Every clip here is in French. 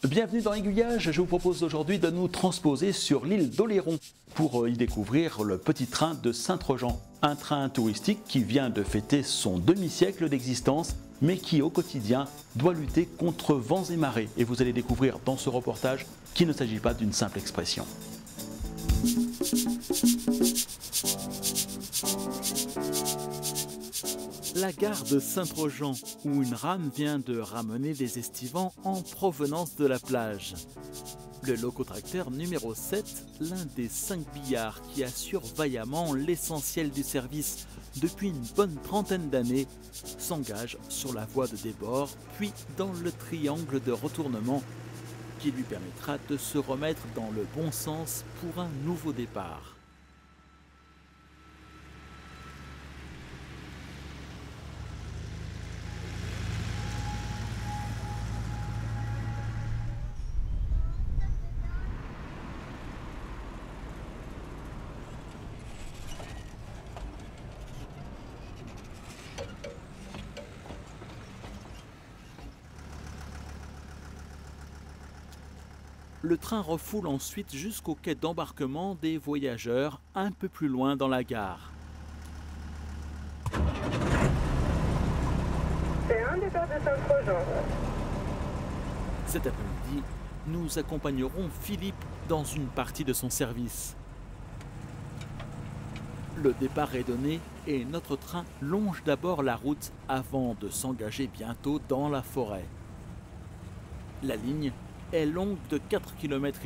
Bienvenue dans Aiguillage, je vous propose aujourd'hui de nous transposer sur l'île d'Oléron pour y découvrir le petit train de Saint-Trojan. Un train touristique qui vient de fêter son demi-siècle d'existence, mais qui au quotidien doit lutter contre vents et marées. Et vous allez découvrir dans ce reportage qu'il ne s'agit pas d'une simple expression. La gare de Saint-Trojan, où une rame vient de ramener des estivants en provenance de la plage. Le locotracteur numéro 7, l'un des 5 billards qui assure vaillamment l'essentiel du service depuis une bonne trentaine d'années, s'engage sur la voie de débord, puis dans le triangle de retournement qui lui permettra de se remettre dans le bon sens pour un nouveau départ. Le train refoule ensuite jusqu'au quai d'embarquement des voyageurs, un peu plus loin dans la gare. C'est un départ de Saint-Trojan. Cet après-midi, nous accompagnerons Philippe dans une partie de son service. Le départ est donné et notre train longe d'abord la route avant de s'engager bientôt dans la forêt. La ligne est longue de 4,5 km.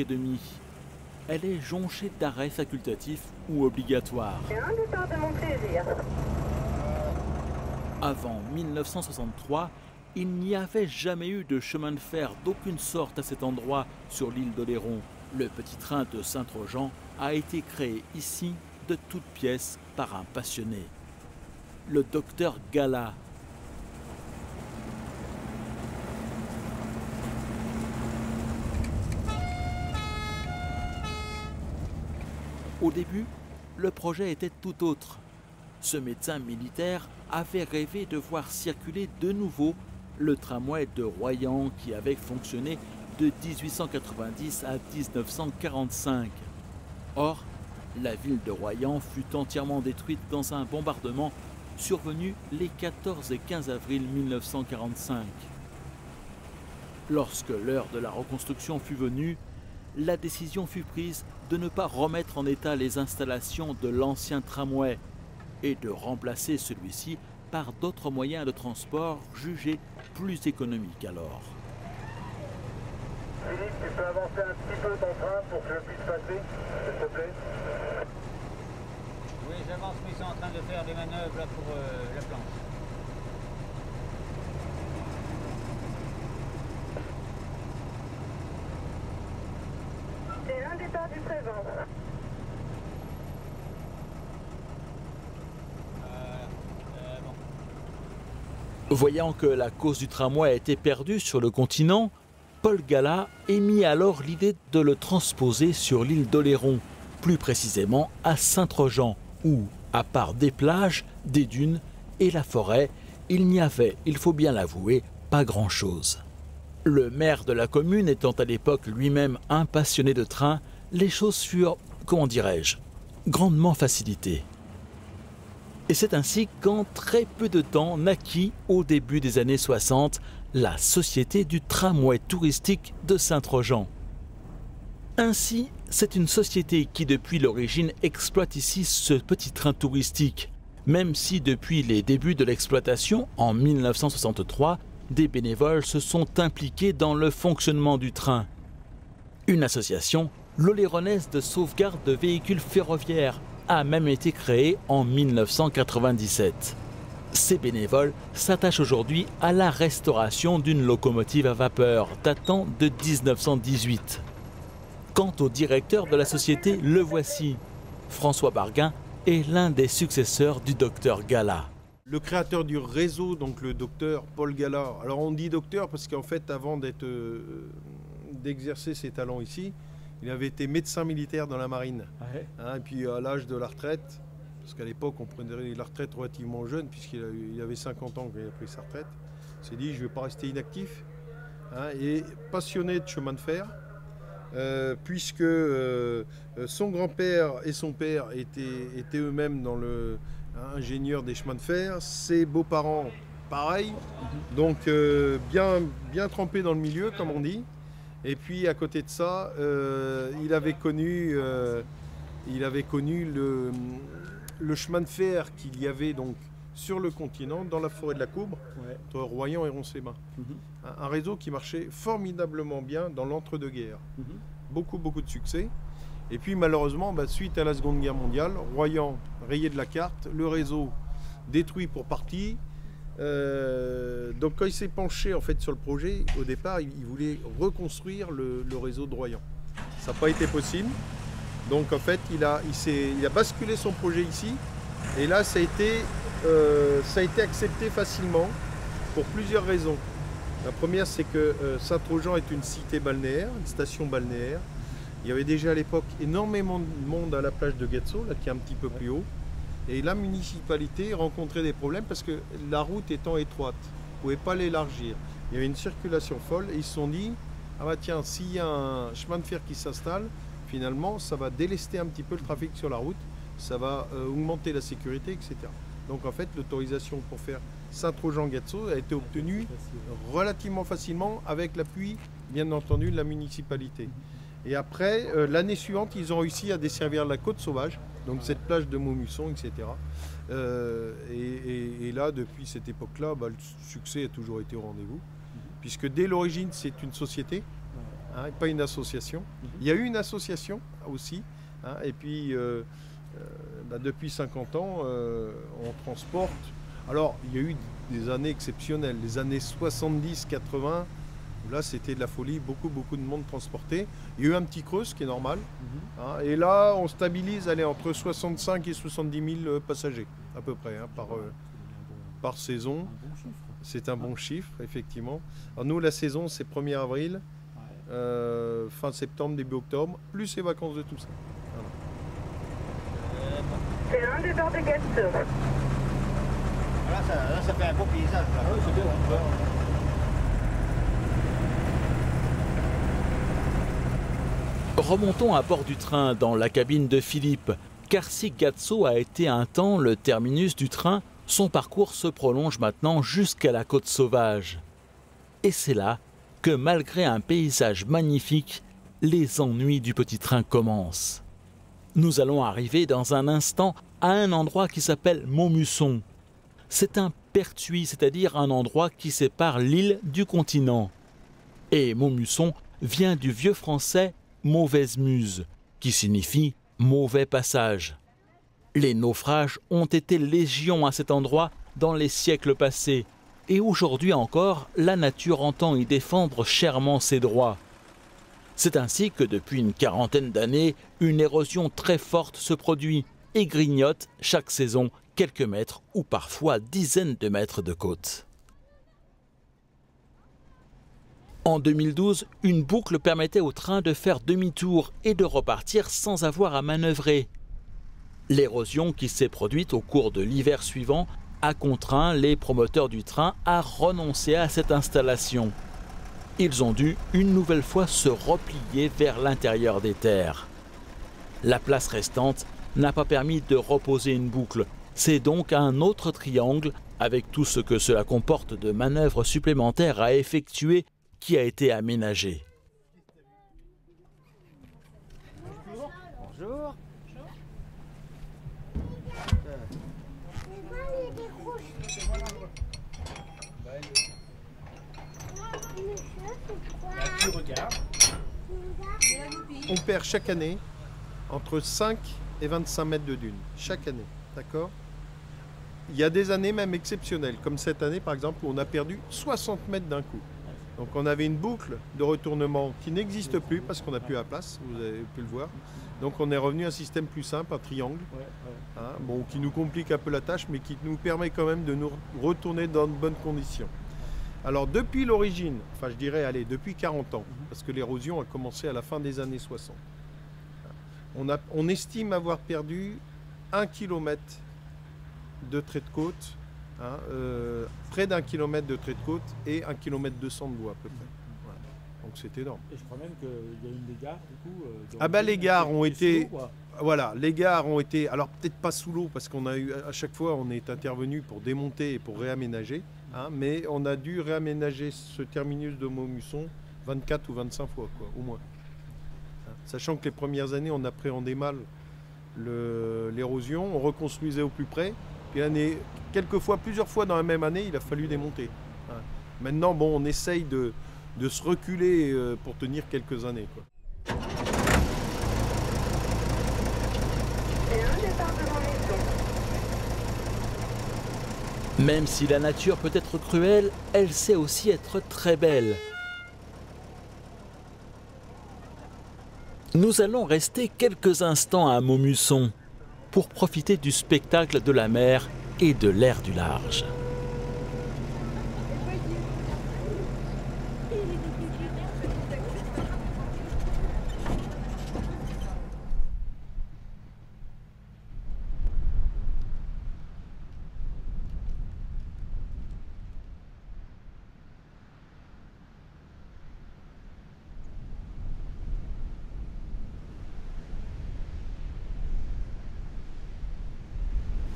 Elle est jonchée d'arrêts facultatifs ou obligatoires. C'est un départ de mon plaisir. Avant 1963, il n'y avait jamais eu de chemin de fer d'aucune sorte à cet endroit sur l'île d'Oléron. Le petit train de Saint-Trojan a été créé ici de toutes pièces par un passionné, le docteur Gala. Au début, le projet était tout autre. Ce médecin militaire avait rêvé de voir circuler de nouveau le tramway de Royan qui avait fonctionné de 1890 à 1945. Or, la ville de Royan fut entièrement détruite dans un bombardement survenu les 14 et 15 avril 1945. Lorsque l'heure de la reconstruction fut venue, la décision fut prise de ne pas remettre en état les installations de l'ancien tramway et de remplacer celui-ci par d'autres moyens de transport jugés plus économiques alors. Philippe, tu peux avancer un petit peu ton train pour que je puisse passer, s'il te plaît? Oui, j'avance, mais ils sont en train de faire des manœuvres là, pour la planche. C'est un départ du présent. Voyant que la cause du tramway a été perdue sur le continent, Paul Gala émit alors l'idée de le transposer sur l'île d'Oléron, plus précisément à Saint-Trojan, où, à part des plages, des dunes et la forêt, il n'y avait, il faut bien l'avouer, pas grand-chose. Le maire de la commune étant à l'époque lui-même un passionné de train, les choses furent, comment dirais-je, grandement facilitées. Et c'est ainsi qu'en très peu de temps naquit, au début des années 60, la Société du tramway touristique de Saint-Trojan. Ainsi, c'est une société qui depuis l'origine exploite ici ce petit train touristique, même si depuis les débuts de l'exploitation, en 1963, des bénévoles se sont impliqués dans le fonctionnement du train. Une association, l'Oléronaise de sauvegarde de véhicules ferroviaires, a même été créée en 1997. Ces bénévoles s'attachent aujourd'hui à la restauration d'une locomotive à vapeur datant de 1918. Quant au directeur de la société, le voici. François Barguin est l'un des successeurs du docteur Gala. Le créateur du réseau, donc le docteur Paul Gala. Alors on dit docteur parce qu'en fait, avant d'exercer ses talents ici, il avait été médecin militaire dans la marine. Ouais. Et puis à l'âge de la retraite, parce qu'à l'époque on prenait la retraite relativement jeune, puisqu'il avait 50 ans quand il a pris sa retraite, il s'est dit je ne vais pas rester inactif. hein, et passionné de chemin de fer, puisque son grand-père et son père étaient eux-mêmes dans ingénieurs des chemins de fer, ses beaux-parents pareil, donc bien trempé dans le milieu comme on dit. Et puis à côté de ça, il avait connu le chemin de fer qu'il y avait donc sur le continent, dans la forêt de la Coubre, entre Royan et Roncesvalles. Un réseau qui marchait formidablement bien dans l'entre-deux-guerres. Beaucoup de succès. Et puis malheureusement, suite à la Seconde Guerre mondiale, Royan rayé de la carte, le réseau détruit pour partie. Donc quand il s'est penché en fait sur le projet, au départ, il voulait reconstruire le réseau de Royan. Ça n'a pas été possible. Donc en fait, il a basculé son projet ici. Et là, ça a été accepté facilement pour plusieurs raisons. La première, c'est que Saint-Trojan est une cité balnéaire, une station balnéaire. Il y avait déjà à l'époque énormément de monde à la plage de Getxo, là, qui est un petit peu plus haut. Et la municipalité rencontrait des problèmes parce que la route étant étroite, on ne pouvait pas l'élargir. Il y avait une circulation folle et ils se sont dit, ah bah tiens, s'il y a un chemin de fer qui s'installe, finalement, ça va délester un petit peu le trafic sur la route, ça va augmenter la sécurité, etc. Donc en fait, l'autorisation pour faire Saint-Trojan-Getxo a été obtenue relativement facilement avec l'appui, bien entendu, de la municipalité. Et après, l'année suivante, ils ont réussi à desservir la côte sauvage, donc cette plage de Maumusson, etc. Et là, depuis cette époque-là, le succès a toujours été au rendez-vous, puisque dès l'origine, c'est une société, hein, pas une association. Il y a eu une association aussi, hein, et puis depuis 50 ans, on transporte. Alors, il y a eu des années exceptionnelles, les années 70-80, là, c'était de la folie, beaucoup de monde transporté. Il y a eu un petit creux, ce qui est normal. Hein, et là, on stabilise entre 65 et 70 000 passagers, à peu près, hein, par saison. C'est un bon chiffre, effectivement. Alors nous, la saison, c'est 1er avril, fin septembre, début octobre, plus les vacances de tout ça. Voilà. C'est un des bords de Getxo. Là, ça fait un beau paysage. Là. Ah oui, c'est bien, hein. Remontons à bord du train dans la cabine de Philippe, car si Getxo a été un temps le terminus du train, son parcours se prolonge maintenant jusqu'à la côte sauvage. Et c'est là que malgré un paysage magnifique, les ennuis du petit train commencent. Nous allons arriver dans un instant à un endroit qui s'appelle Maumusson. C'est un pertuis, c'est-à-dire un endroit qui sépare l'île du continent. Et Maumusson vient du vieux français mauvaise muse, qui signifie mauvais passage. Les naufrages ont été légion à cet endroit dans les siècles passés, et aujourd'hui encore, la nature entend y défendre chèrement ses droits. C'est ainsi que depuis une quarantaine d'années, une érosion très forte se produit et grignote chaque saison quelques mètres ou parfois dizaines de mètres de côte. En 2012, une boucle permettait au train de faire demi-tour et de repartir sans avoir à manœuvrer. L'érosion qui s'est produite au cours de l'hiver suivant a contraint les promoteurs du train à renoncer à cette installation. Ils ont dû une nouvelle fois se replier vers l'intérieur des terres. La place restante n'a pas permis de reposer une boucle. C'est donc un autre triangle, avec tout ce que cela comporte de manœuvres supplémentaires à effectuer, qui a été aménagé. Bonjour. Tu regardes. On perd chaque année entre 5 et 25 mètres de dune, chaque année, d'accord? Il y a des années même exceptionnelles, comme cette année par exemple où on a perdu 60 mètres d'un coup. Donc on avait une boucle de retournement qui n'existe plus parce qu'on n'a plus la place, vous avez pu le voir. Donc on est revenu à un système plus simple, un triangle, hein, bon, qui nous complique un peu la tâche, mais qui nous permet quand même de nous retourner dans de bonnes conditions. Alors depuis l'origine, enfin je dirais, allez, depuis 40 ans, parce que l'érosion a commencé à la fin des années 60, on estime avoir perdu 1 km de trait de côte, hein, près d'1 kilomètre de trait de côte et 1 km 200 de voie à peu près. Donc c'est énorme. Et je crois même qu'il y a une des gares, du coup... Ah bah les gares ont été... Sous l'eau, quoi. Voilà, les gares ont été... Alors peut-être pas sous l'eau, parce qu'on a eu... À chaque fois, on est intervenu pour démonter et pour réaménager. Hein, mais on a dû réaménager ce terminus de Maumusson 24 ou 25 fois, quoi, au moins. Hein, sachant que les premières années, on appréhendait mal l'érosion, on reconstruisait au plus près. Puis plusieurs fois dans la même année, il a fallu démonter. Hein. Maintenant, bon, on essaye de se reculer pour tenir quelques années, quoi. Et un départ de Montluçon. Même si la nature peut être cruelle, elle sait aussi être très belle. Nous allons rester quelques instants à Maumusson pour profiter du spectacle de la mer et de l'air du large.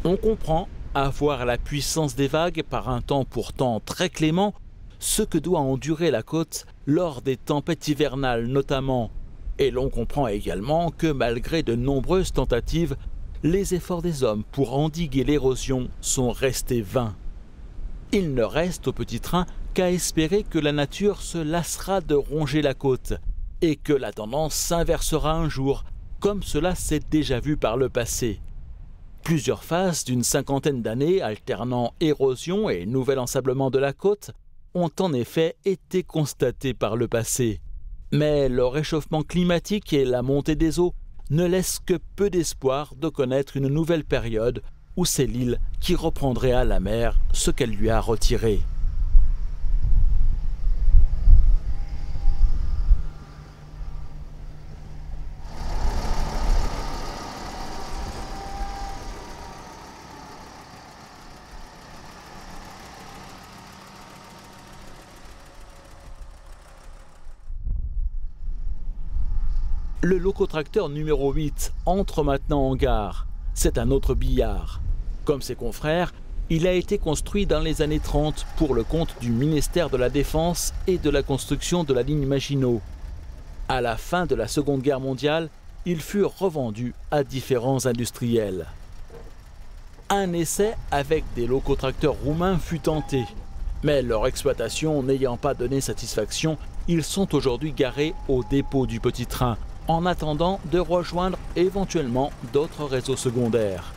On comprend, à voir la puissance des vagues par un temps pourtant très clément, ce que doit endurer la côte lors des tempêtes hivernales notamment. Et l'on comprend également que malgré de nombreuses tentatives, les efforts des hommes pour endiguer l'érosion sont restés vains. Il ne reste au petit train qu'à espérer que la nature se lassera de ronger la côte et que la tendance s'inversera un jour, comme cela s'est déjà vu par le passé. Plusieurs phases d'une cinquantaine d'années alternant érosion et nouvel ensablement de la côte ont en effet été constatées par le passé. Mais le réchauffement climatique et la montée des eaux ne laissent que peu d'espoir de connaître une nouvelle période où c'est l'île qui reprendrait à la mer ce qu'elle lui a retiré. Le locotracteur numéro 8 entre maintenant en gare. C'est un autre billard. Comme ses confrères, il a été construit dans les années 30 pour le compte du ministère de la Défense et de la construction de la ligne Maginot. À la fin de la Seconde Guerre mondiale, il fut revendu à différents industriels. Un essai avec des locotracteurs roumains fut tenté. Mais leur exploitation n'ayant pas donné satisfaction, ils sont aujourd'hui garés au dépôt du petit train, en attendant de rejoindre éventuellement d'autres réseaux secondaires.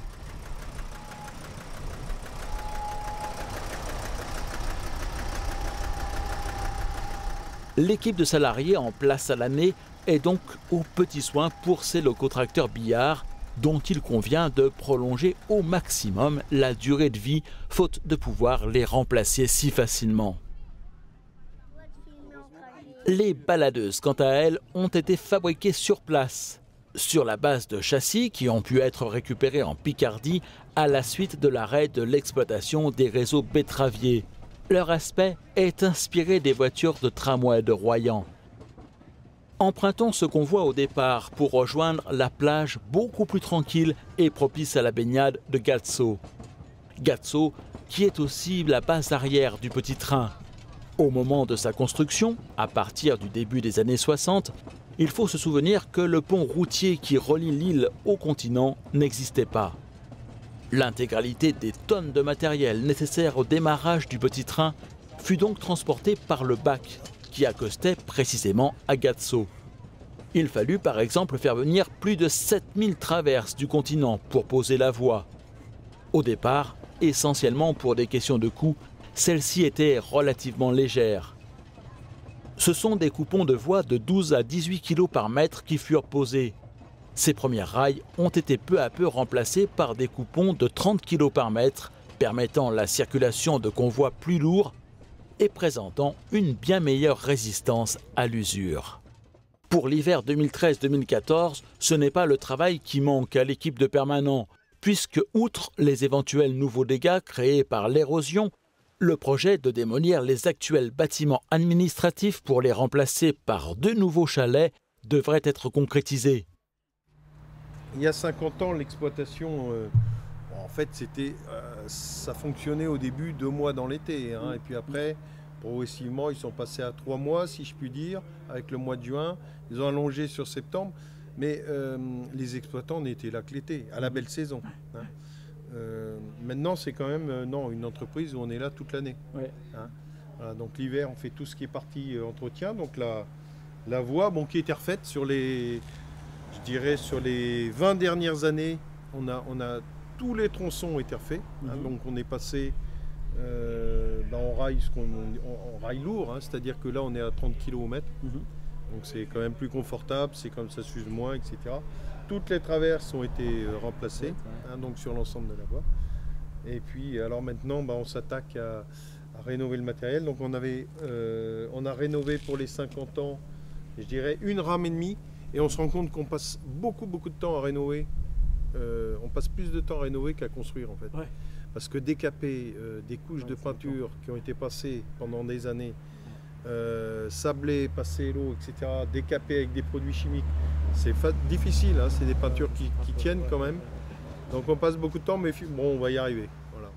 L'équipe de salariés en place à l'année est donc aux petits soins pour ces locotracteurs billards dont il convient de prolonger au maximum la durée de vie, faute de pouvoir les remplacer si facilement. Les baladeuses, quant à elles, ont été fabriquées sur place, sur la base de châssis qui ont pu être récupérés en Picardie à la suite de l'arrêt de l'exploitation des réseaux betteraviers. Leur aspect est inspiré des voitures de tramway de Royan. Empruntons ce qu'on voit au départ pour rejoindre la plage beaucoup plus tranquille et propice à la baignade de Gatso. Gatso qui est aussi la base arrière du petit train. Au moment de sa construction, à partir du début des années 60, il faut se souvenir que le pont routier qui relie l'île au continent n'existait pas. L'intégralité des tonnes de matériel nécessaires au démarrage du petit train fut donc transportée par le bac qui accostait précisément à Gatso. Il fallut par exemple faire venir plus de 7000 traverses du continent pour poser la voie. Au départ, essentiellement pour des questions de coût, celle-ci était relativement légère. Ce sont des coupons de voie de 12 à 18 kg par mètre qui furent posés. Ces premières rails ont été peu à peu remplacées par des coupons de 30 kg par mètre, permettant la circulation de convois plus lourds et présentant une bien meilleure résistance à l'usure. Pour l'hiver 2013-2014, ce n'est pas le travail qui manque à l'équipe de permanent, puisque outre les éventuels nouveaux dégâts créés par l'érosion, Le projet de démolir les actuels bâtiments administratifs pour les remplacer par de nouveaux chalets devrait être concrétisé. Il y a 50 ans, l'exploitation, en fait, ça fonctionnait au début 2 mois dans l'été. Hein, et puis après, progressivement, ils sont passés à 3 mois, si je puis dire, avec le mois de juin. Ils ont allongé sur septembre. Mais les exploitants n'étaient là que l'été, à la belle saison. Hein. Maintenant, c'est quand même une entreprise où on est là toute l'année. Ouais. Hein. Voilà, donc l'hiver, on fait tout ce qui est partie entretien. Donc la voie, qui a été refaite sur les 20 dernières années, on a tous les tronçons ont été refaits. Hein, donc on est passé en rail, en rail lourd, hein, c'est-à-dire que là on est à 30 km. Donc c'est quand même plus confortable, c'est comme ça s'use moins, etc. Toutes les traverses ont été remplacées, hein, donc sur l'ensemble de la voie. Et puis alors maintenant, on s'attaque à rénover le matériel. Donc on a rénové pour les 50 ans, je dirais, 1 rame et demie. Et on se rend compte qu'on passe beaucoup de temps à rénover. On passe plus de temps à rénover qu'à construire en fait. Ouais. Parce que décaper des couches de peinture qui ont été passées pendant des années, sabler, passer l'eau, etc., décaper avec des produits chimiques, c'est difficile, hein, c'est des peintures qui tiennent quand même. Donc on passe beaucoup de temps, mais bon, on va y arriver. Voilà.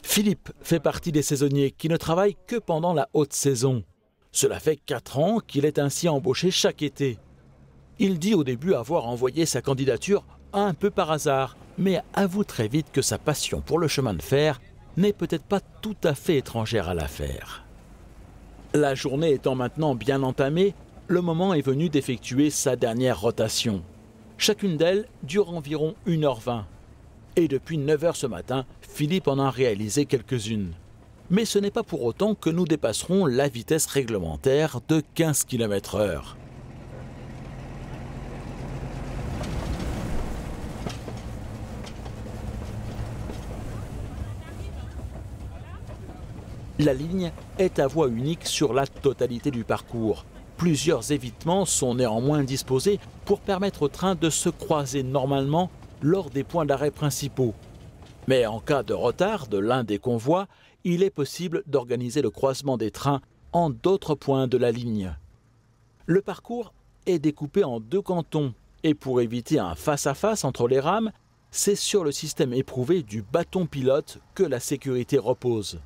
Philippe fait partie des saisonniers qui ne travaillent que pendant la haute saison. Cela fait 4 ans qu'il est ainsi embauché chaque été. Il dit au début avoir envoyé sa candidature un peu par hasard, mais avoue très vite que sa passion pour le chemin de fer n'est peut-être pas tout à fait étrangère à l'affaire. La journée étant maintenant bien entamée, le moment est venu d'effectuer sa dernière rotation. Chacune d'elles dure environ 1h20. Et depuis 9h ce matin, Philippe en a réalisé quelques-unes. Mais ce n'est pas pour autant que nous dépasserons la vitesse réglementaire de 15 km/h. La ligne est à voie unique sur la totalité du parcours. Plusieurs évitements sont néanmoins disposés pour permettre au train de se croiser normalement lors des points d'arrêt principaux. Mais en cas de retard de l'un des convois, il est possible d'organiser le croisement des trains en d'autres points de la ligne. Le parcours est découpé en 2 cantons et pour éviter un face-à-face entre les rames, c'est sur le système éprouvé du bâton pilote que la sécurité repose.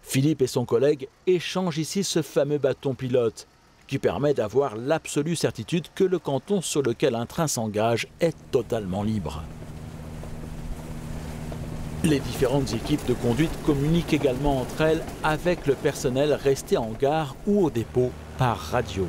Philippe et son collègue échangent ici ce fameux bâton pilote qui permet d'avoir l'absolue certitude que le canton sur lequel un train s'engage est totalement libre. Les différentes équipes de conduite communiquent également entre elles avec le personnel resté en gare ou au dépôt par radio.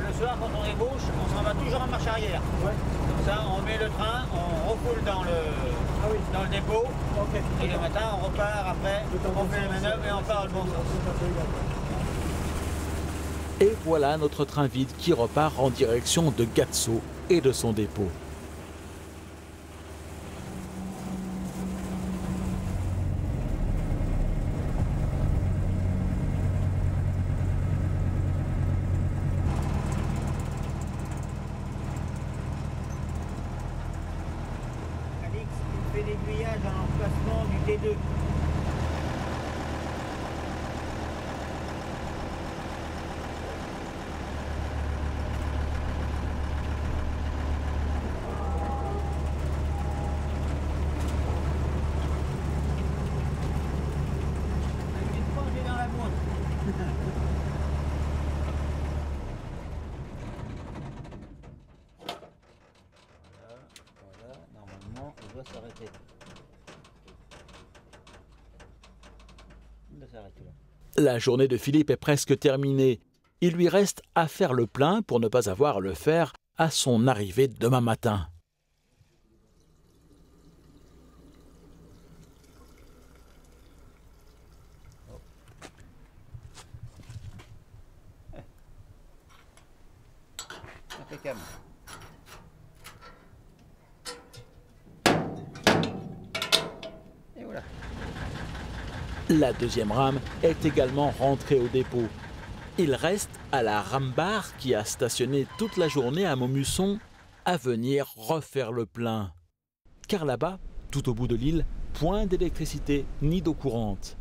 Le soir, quand on débouche, on s'en va toujours en marche arrière. Ouais. Comme ça, on met le train, on recoule dans le dépôt. Okay. Et le matin, on repart après, on fait les manœuvres et on part le bon sens. Et voilà notre train vide qui repart en direction de Gatso et de son dépôt. Fait l'aiguillage à l'emplacement du T2. La journée de Philippe est presque terminée. Il lui reste à faire le plein pour ne pas avoir à le faire à son arrivée demain matin. Impeccable. Et voilà. La deuxième rame est également rentrée au dépôt. Il reste à la rame-barre qui a stationné toute la journée à Maumusson à venir refaire le plein. Car là-bas, tout au bout de l'île, point d'électricité ni d'eau courante.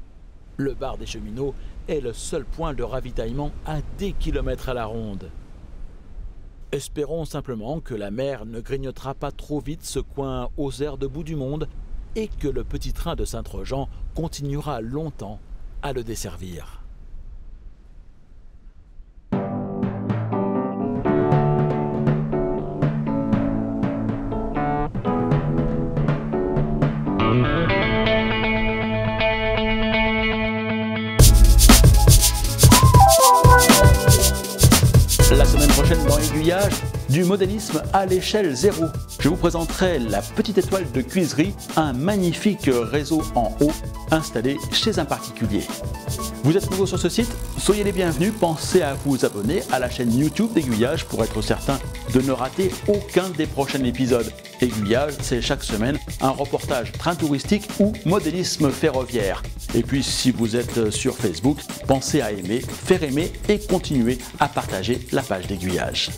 Le bar des cheminots est le seul point de ravitaillement à 10 km à la ronde. Espérons simplement que la mer ne grignotera pas trop vite ce coin aux airs de bout du monde et que le petit train de Saint-Trojan continuera longtemps à le desservir. La semaine prochaine dans Aiguillage, du modélisme à l'échelle 0. Je vous présenterai la petite étoile de Cuiserie, un magnifique réseau en haut installé chez un particulier. Vous êtes nouveau sur ce site? Soyez les bienvenus, pensez à vous abonner à la chaîne YouTube d'Aiguillage pour être certain de ne rater aucun des prochains épisodes. Aiguillage, c'est chaque semaine un reportage train touristique ou modélisme ferroviaire. Et puis si vous êtes sur Facebook, pensez à aimer, faire aimer et continuer à partager la page d'Aiguillage.